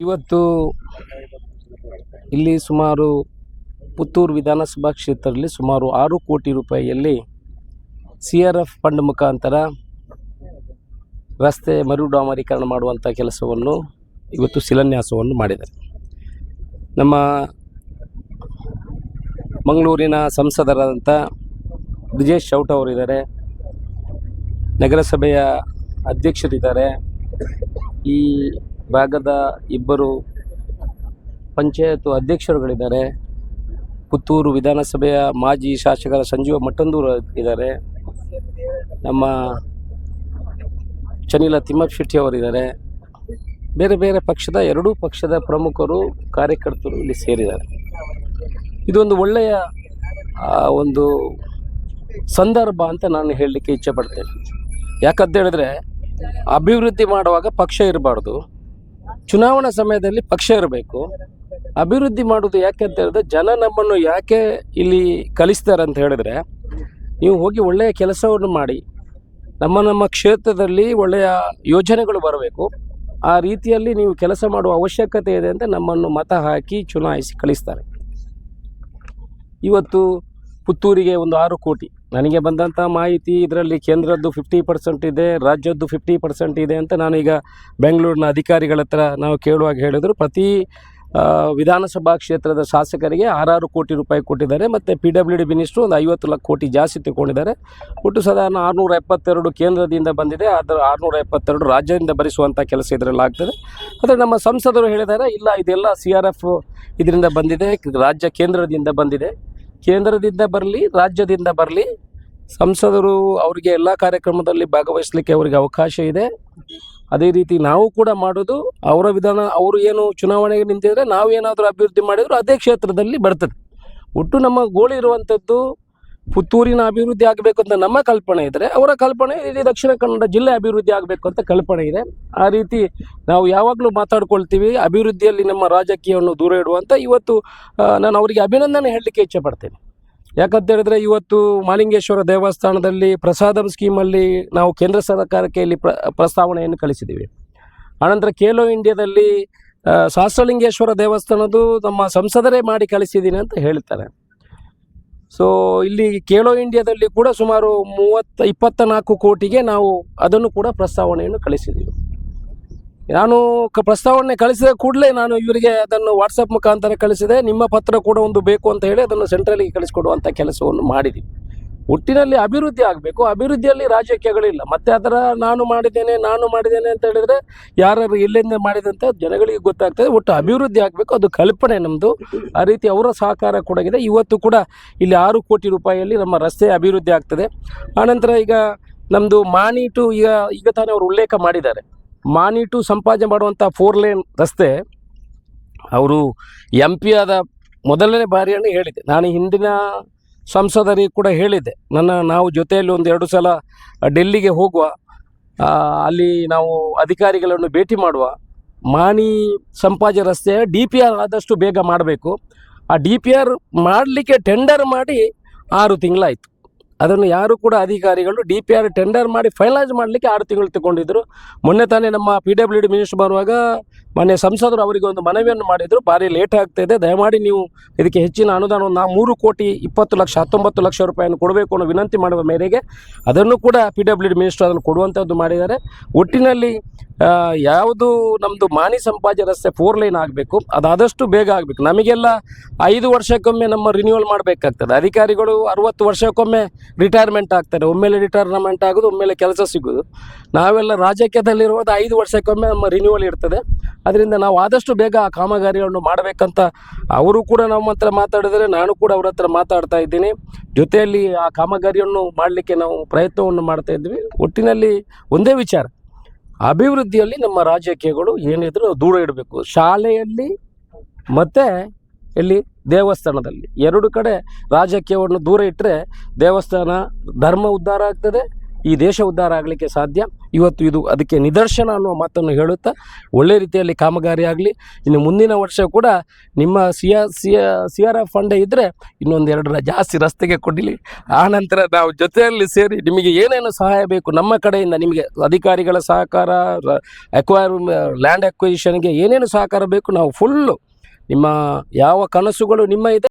ಇವತ್ತು ಇಲ್ಲಿ ಸುಮಾರು ಪುತ್ತೂರು ವಿಧಾನಸಭಾ ಕ್ಷೇತ್ರದಲ್ಲಿ ಸುಮಾರು 6 ಕೋಟಿ ರೂಪಾಯಿಯಲ್ಲಿ CRF ಫಂಡ್ ಮುಖಾಂತರ ರಸ್ತೆ ಮರು ಡಾಮರೀಕರಣ ಮಾಡುವಂಥ ಕೆಲಸವನ್ನು ಇವತ್ತು ಶಿಲಾನ್ಯಾಸವನ್ನು ಮಾಡಿದ್ದಾರೆ. ನಮ್ಮ ಮಂಗಳೂರಿನ ಸಂಸದರಾದಂಥ ಬ್ರಿಜೇಶ್ ಚೌಟ ಅವರಿದ್ದಾರೆ, ನಗರಸಭೆಯ ಅಧ್ಯಕ್ಷರಿದ್ದಾರೆ, ಈ ಭಾಗದ ಇಬ್ಬರು ಪಂಚಾಯತ್ ಅಧ್ಯಕ್ಷರುಗಳಿದ್ದಾರೆ, ಪುತ್ತೂರು ವಿಧಾನಸಭೆಯ ಮಾಜಿ ಶಾಸಕರ ಸಂಜೀವ ಮಟ್ಟಂದೂರು ಇದ್ದಾರೆ, ನಮ್ಮ ಚನಿಲ ತಿಮ್ಮಪ್ಪ ಶೆಟ್ಟಿ ಅವರಿದ್ದಾರೆ, ಬೇರೆ ಬೇರೆ ಪಕ್ಷದ ಎರಡೂ ಪಕ್ಷದ ಪ್ರಮುಖರು ಕಾರ್ಯಕರ್ತರು ಇಲ್ಲಿ ಸೇರಿದ್ದಾರೆ. ಇದೊಂದು ಒಳ್ಳೆಯ ಒಂದು ಸಂದರ್ಭ ಅಂತ ನಾನು ಹೇಳಲಿಕ್ಕೆ ಇಚ್ಛೆಪಡ್ತೇನೆ. ಯಾಕಂತ ಹೇಳಿದ್ರೆ ಅಭಿವೃದ್ಧಿ ಮಾಡುವಾಗ ಪಕ್ಷ ಇರಬಾರ್ದು, ಚುನಾವಣಾ ಸಮಯದಲ್ಲಿ ಪಕ್ಷ ಇರಬೇಕು. ಅಭಿವೃದ್ಧಿ ಮಾಡೋದು ಯಾಕೆ ಅಂತ ಹೇಳಿದ್ರೆ ಜನ ನಮ್ಮನ್ನು ಯಾಕೆ ಇಲ್ಲಿ ಕಲಿಸ್ತಾರೆ ಅಂತ ಹೇಳಿದ್ರೆ, ನೀವು ಹೋಗಿ ಒಳ್ಳೆಯ ಕೆಲಸವನ್ನು ಮಾಡಿ, ನಮ್ಮ ಕ್ಷೇತ್ರದಲ್ಲಿ ಒಳ್ಳೆಯ ಯೋಜನೆಗಳು ಬರಬೇಕು, ಆ ರೀತಿಯಲ್ಲಿ ನೀವು ಕೆಲಸ ಮಾಡುವ ಅವಶ್ಯಕತೆ ಇದೆ ಅಂತ ನಮ್ಮನ್ನು ಮತ ಹಾಕಿ ಚುನಾಯಿಸಿ ಕಳಿಸ್ತಾರೆ. ಇವತ್ತು ಪುತ್ತೂರಿಗೆ ಒಂದು 6 ಕೋಟಿ ನನಗೆ ಬಂದಂಥ ಮಾಹಿತಿ, ಇದರಲ್ಲಿ ಕೇಂದ್ರದ್ದು 50% ಇದೆ, ರಾಜ್ಯದ್ದು 50% ಇದೆ ಅಂತ ನಾನೀಗ ಬೆಂಗಳೂರಿನ ಅಧಿಕಾರಿಗಳ ಹತ್ರ ನಾವು ಕೇಳುವಾಗ ಹೇಳಿದ್ರು. ಪ್ರತಿ ವಿಧಾನಸಭಾ ಕ್ಷೇತ್ರದ ಶಾಸಕರಿಗೆ 6 ಕೋಟಿ ರೂಪಾಯಿ ಕೊಟ್ಟಿದ್ದಾರೆ. ಮತ್ತು PWD ಮಿನಿಸ್ಟ್ರು ಒಂದು 50 ಲಕ್ಷ ಕೋಟಿ ಜಾಸ್ತಿ ತಗೊಂಡಿದ್ದಾರೆ. ಒಟ್ಟು ಸಾಧಾರಣ 672 ಕೇಂದ್ರದಿಂದ ಬಂದಿದೆ, ಅದರ 672 ರಾಜ್ಯದಿಂದ ಭರಿಸುವಂಥ ಕೆಲಸ ಇದರಲ್ಲಿ ಆಗ್ತದೆ. ಆದರೆ ನಮ್ಮ ಸಂಸದರು ಹೇಳಿದ್ದಾರೆ, ಇಲ್ಲ ಇದೆಲ್ಲ CRF ಇದರಿಂದ ಬಂದಿದೆ, ರಾಜ್ಯ ಕೇಂದ್ರದಿಂದ ಬಂದಿದೆ, ಕೇಂದ್ರದಿಂದ ಬರಲಿ ರಾಜ್ಯದಿಂದ ಬರಲಿ, ಸಂಸದರು ಅವರಿಗೆ ಎಲ್ಲ ಕಾರ್ಯಕ್ರಮದಲ್ಲಿ ಭಾಗವಹಿಸಲಿಕ್ಕೆ ಅವರಿಗೆ ಅವಕಾಶ ಇದೆ. ಅದೇ ರೀತಿ ನಾವು ಕೂಡ ಮಾಡೋದು ಅವರ ವಿಧಾನ. ಅವರು ಏನು ಚುನಾವಣೆಗೆ ನಿಂತಿದ್ರೆ ನಾವು ಏನಾದರೂ ಅಭಿವೃದ್ಧಿ ಮಾಡಿದ್ರು ಅದೇ ಕ್ಷೇತ್ರದಲ್ಲಿ ಬರ್ತದೆ. ಒಟ್ಟು ನಮ್ಮ ಗೋಳು ಇರುವಂಥದ್ದು ಪುತ್ತೂರಿನ ಅಭಿವೃದ್ಧಿ ಆಗಬೇಕು ಅಂತ ನಮ್ಮ ಕಲ್ಪನೆ ಇದ್ದರೆ, ಅವರ ಕಲ್ಪನೆ ಇಡೀ ದಕ್ಷಿಣ ಕನ್ನಡ ಜಿಲ್ಲೆ ಅಭಿವೃದ್ಧಿ ಆಗಬೇಕು ಅಂತ ಕಲ್ಪನೆ ಇದೆ. ಆ ರೀತಿ ನಾವು ಯಾವಾಗಲೂ ಮಾತಾಡ್ಕೊಳ್ತೀವಿ, ಅಭಿವೃದ್ಧಿಯಲ್ಲಿ ನಮ್ಮ ರಾಜಕೀಯವನ್ನು ದೂರ ಇಡುವಂಥ. ಇವತ್ತು ನಾನು ಅವರಿಗೆ ಅಭಿನಂದನೆ ಹೇಳಲಿಕ್ಕೆ ಇಚ್ಛೆ ಪಡ್ತೇನೆ. ಯಾಕಂತ ಹೇಳಿದ್ರೆ ಇವತ್ತು ಮಹಾಲಿಂಗೇಶ್ವರ ದೇವಸ್ಥಾನದಲ್ಲಿ ಪ್ರಸಾದಂ ಸ್ಕೀಮಲ್ಲಿ ನಾವು ಕೇಂದ್ರ ಸರ್ಕಾರಕ್ಕೆ ಇಲ್ಲಿ ಪ್ರಸ್ತಾವನೆಯನ್ನು ಕಳಿಸಿದ್ದೀವಿ. ಆನಂತರ ಖೇಲೋ ಇಂಡಿಯಾದಲ್ಲಿ ಸಹಸ್ರಲಿಂಗೇಶ್ವರ ದೇವಸ್ಥಾನದ್ದು ನಮ್ಮ ಸಂಸದರೇ ಮಾಡಿ ಕಳಿಸಿದ್ದೀನಿ ಅಂತ ಹೇಳ್ತಾರೆ. ಸೊ ಇಲ್ಲಿ ಖೇಲೋ ಇಂಡಿಯಾದಲ್ಲಿ ಕೂಡ ಸುಮಾರು 24 ಕೋಟಿಗೆ ನಾವು ಅದನ್ನು ಕೂಡ ಪ್ರಸ್ತಾವನೆಯನ್ನು ಕಳಿಸಿದ್ದೀವಿ. ನಾನು ಪ್ರಸ್ತಾವನೆ ಕಳಿಸಿದ ಕೂಡಲೇ ನಾನು ಇವರಿಗೆ ಅದನ್ನು ವಾಟ್ಸಪ್ ಮುಖಾಂತರ ಕಳಿಸಿದೆ. ನಿಮ್ಮ ಪತ್ರ ಕೂಡ ಒಂದು ಬೇಕು ಅಂತ ಹೇಳಿ ಅದನ್ನು ಸೆಂಟ್ರಲಿಗೆ ಕಳಿಸ್ಕೊಡುವಂಥ ಕೆಲಸವನ್ನು ಮಾಡಿದ್ದೀವಿ. ಒಟ್ಟಿನಲ್ಲಿ ಅಭಿವೃದ್ಧಿ ಆಗಬೇಕು, ಅಭಿವೃದ್ಧಿಯಲ್ಲಿ ರಾಜಕೀಯಗಳಿಲ್ಲ. ಮತ್ತು ಅದರ ನಾನು ಮಾಡಿದ್ದೇನೆ ಅಂತ ಹೇಳಿದರೆ ಯಾರು ಎಲ್ಲಿಂದ ಮಾಡಿದಂತ ಜನಗಳಿಗೆ ಗೊತ್ತಾಗ್ತದೆ. ಒಟ್ಟು ಅಭಿವೃದ್ಧಿ ಆಗಬೇಕು, ಅದು ಕಲ್ಪನೆ ನಮ್ಮದು. ಆ ರೀತಿ ಅವರ ಸಹಕಾರ ಕೂಡ ಇದೆ. ಇವತ್ತು ಕೂಡ ಇಲ್ಲಿ 6 ಕೋಟಿ ರೂಪಾಯಿಯಲ್ಲಿ ನಮ್ಮ ರಸ್ತೆ ಅಭಿವೃದ್ಧಿ ಆಗ್ತದೆ. ಆನಂತರ ಈಗ ನಮ್ಮದು ಮಾನಿ ಟು ಈಗ ತಾನೇ ಅವರು ಉಲ್ಲೇಖ ಮಾಡಿದ್ದಾರೆ, ಮಾನಿ ಟು ಸಂಪಾದನೆ ಮಾಡುವಂಥ 4 ಲೇನ್ ರಸ್ತೆ ಅವರು MP ಆದ ಮೊದಲನೇ ಬಾರಿಯನ್ನು ಹೇಳಿದೆ. ನಾನು ಹಿಂದಿನ ಸಂಸದರಿಗೆ ಕೂಡ ಹೇಳಿದ್ದೆ, ನಾವು ಜೊತೆಯಲ್ಲಿ 1-2 ಸಲ ಡೆಲ್ಲಿಗೆ ಹೋಗುವ, ಅಲ್ಲಿ ನಾವು ಅಧಿಕಾರಿಗಳನ್ನು ಭೇಟಿ ಮಾಡುವ, ಮಾನಿ ಸಂಪಾಜೆ ರಸ್ತೆ DPR ಆದಷ್ಟು ಬೇಗ ಮಾಡಬೇಕು. ಆ DPR ಮಾಡಲಿಕ್ಕೆ ಟೆಂಡರ್ ಮಾಡಿ 6 ತಿಂಗಳಾಯಿತು. ಅದನ್ನು ಯಾರು ಕೂಡ ಅಧಿಕಾರಿಗಳು DPR ಟೆಂಡರ್ ಮಾಡಿ ಫೈನಲೈಸ್ ಮಾಡಲಿಕ್ಕೆ 6 ತಿಂಗಳು ತಗೊಂಡಿದ್ದರು. ಮೊನ್ನೆ ತಾನೇ ನಮ್ಮ PWD ಮಿನಿಸ್ಟರ್ ಬರುವಾಗ ಮೊನ್ನೆ ಸಂಸದರು ಅವರಿಗೆ ಒಂದು ಮನವಿಯನ್ನು ಮಾಡಿದರು, ಭಾರಿ ಲೇಟ್ ಆಗ್ತಾಯಿದೆ, ದಯಮಾಡಿ ನೀವು ಇದಕ್ಕೆ ಹೆಚ್ಚಿನ ಅನುದಾನವನ್ನು 3 ಕೋಟಿ 20 ಲಕ್ಷ 19 ಲಕ್ಷ ರೂಪಾಯಿಯನ್ನು ಕೊಡಬೇಕು ಅನ್ನೋ ವಿನಂತಿ ಮಾಡುವ ಮೇರೆಗೆ ಅದನ್ನು ಕೂಡ PWD ಮಿನಿಸ್ಟರ್ ಅದನ್ನು ಕೊಡುವಂಥದ್ದು ಮಾಡಿದ್ದಾರೆ. ಒಟ್ಟಿನಲ್ಲಿ ಯಾವುದು ನಮ್ಮದು ಮಾನಿ ಸಂಪಾಜೆ ರಸ್ತೆ 4 ಲೈನ್ ಆಗಬೇಕು, ಅದಾದಷ್ಟು ಬೇಗ ಆಗಬೇಕು. ನಮಗೆಲ್ಲ 5 ವರ್ಷಕ್ಕೊಮ್ಮೆ ನಮ್ಮ ರಿನ್ಯೂವಲ್ ಮಾಡಬೇಕಾಗ್ತದೆ. ಅಧಿಕಾರಿಗಳು 60 ವರ್ಷಕ್ಕೊಮ್ಮೆ ರಿಟೈರ್ಮೆಂಟ್ ಆಗ್ತಾರೆ, ಒಮ್ಮೆಲೆ ರಿಟೈರ್ಮೆಂಟ್ ಆಗೋದು, ಒಮ್ಮೆಲೆ ಕೆಲಸ ಸಿಗೋದು. ನಾವೆಲ್ಲ ರಾಜಕೀಯದಲ್ಲಿರುವುದು 5 ವರ್ಷಕ್ಕೊಮ್ಮೆ ನಮ್ಮ ರಿನ್ಯೂವಲ್ ಇರ್ತದೆ. ಅದರಿಂದ ನಾವು ಆದಷ್ಟು ಬೇಗ ಆ ಕಾಮಗಾರಿಗಳನ್ನು ಮಾಡಬೇಕಂತ ಅವರು ಕೂಡ ನಮ್ಮ ಹತ್ರ ಮಾತಾಡಿದರೆ, ನಾನು ಕೂಡ ಅವ್ರ ಹತ್ರ ಮಾತಾಡ್ತಾ ಇದ್ದೀನಿ. ಜೊತೆಯಲ್ಲಿ ಆ ಕಾಮಗಾರಿಯನ್ನು ಮಾಡಲಿಕ್ಕೆ ನಾವು ಪ್ರಯತ್ನವನ್ನು ಮಾಡ್ತಾ ಇದ್ವಿ. ಒಟ್ಟಿನಲ್ಲಿ ಒಂದೇ ವಿಚಾರ, ಅಭಿವೃದ್ಧಿಯಲ್ಲಿ ನಮ್ಮ ರಾಜಕೀಯಗಳು ಏನಿದ್ರು ದೂರ ಇಡಬೇಕು. ಶಾಲೆಯಲ್ಲಿ ಮತ್ತು ಇಲ್ಲಿ ದೇವಸ್ಥಾನದಲ್ಲಿ 2 ಕಡೆ ರಾಜಕೀಯವನ್ನು ದೂರ ಇಟ್ಟರೆ ದೇವಸ್ಥಾನ ಧರ್ಮ ಉದ್ಧಾರ ಆಗ್ತದೆ, ಈ ದೇಶ ಉದ್ಧಾರ ಆಗಲಿಕ್ಕೆ ಸಾಧ್ಯ. ಇವತ್ತು ಇದು ಅದಕ್ಕೆ ನಿದರ್ಶನ ಅನ್ನುವ ಮಾತನ್ನು ಹೇಳುತ್ತಾ ಒಳ್ಳೆ ರೀತಿಯಲ್ಲಿ ಕಾಮಗಾರಿ ಆಗಲಿ. ಇನ್ನು ಮುಂದಿನ ವರ್ಷ ಕೂಡ ನಿಮ್ಮ CRF ಫಂಡ್ ಇದ್ದರೆ ಇನ್ನೊಂದೆರಡು ಜಾಸ್ತಿ ರಸ್ತೆಗೆ ಕೊಡಲಿ. ಆನಂತರ ನಾವು ಜೊತೆಯಲ್ಲಿ ಸೇರಿ ನಿಮಗೆ ಏನೇನು ಸಹಾಯ ಬೇಕು ನಮ್ಮ ಕಡೆಯಿಂದ ನಿಮಗೆ ಅಧಿಕಾರಿಗಳ ಸಹಕಾರ, ಲ್ಯಾಂಡ್ ಅಕ್ವಿಸಿಷನ್ಗೆ ಏನೇನು ಸಹಕಾರ ಬೇಕು ನಾವು ಫುಲ್ಲು ನಿಮ್ಮ ಯಾವ ಕನಸುಗಳು ನಿಮ್ಮ ಇದೆ